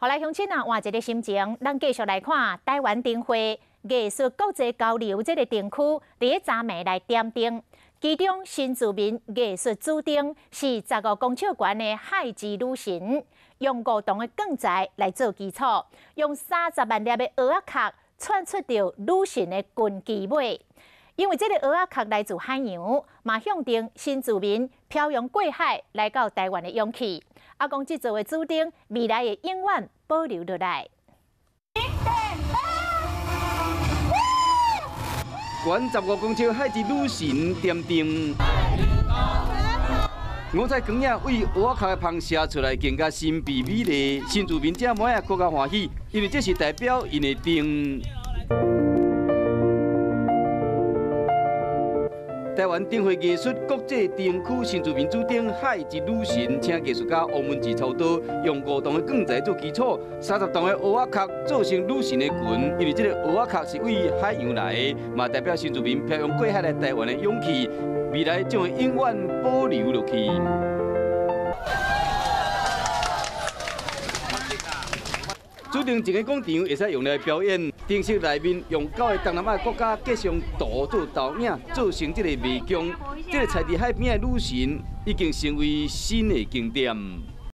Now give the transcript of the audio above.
后来乡亲啊，换一个心情，咱继续来看台湾灯会艺术国际交流这个灯区，伫昨暝来点灯。其中新住民艺术主灯是15公尺悬的海之女神，用梧桐的梗材来做基础，用30万粒的蚵仔壳串出着女神的裙旗尾。因为这个蚵仔壳来自海洋，嘛象征新住民漂洋过海来到台湾的勇气。啊，讲这座的主灯未来会永远保留落来。悬15公尺海之女神点灯，五彩光影为蚵仔壳的芳射出来，更加神秘美丽。新住民者每啊更加欢喜，因为这是代表因的灯。台湾灯会艺术国际灯区新住民主灯海之女神，请艺术家王文志操刀，用梧桐的梗材做基础，30栋的蚵仔壳做成女神的裙。因为这个蚵仔壳是为海洋来的，嘛代表新住民漂洋过海来台湾的勇气，未来将会永远保留落去。主灯整个广场会使用来表演，灯饰内面用9个东南亚国家吉祥图做投影，做成这个迷宫。这个踩伫海边的女神已经成为新的景点。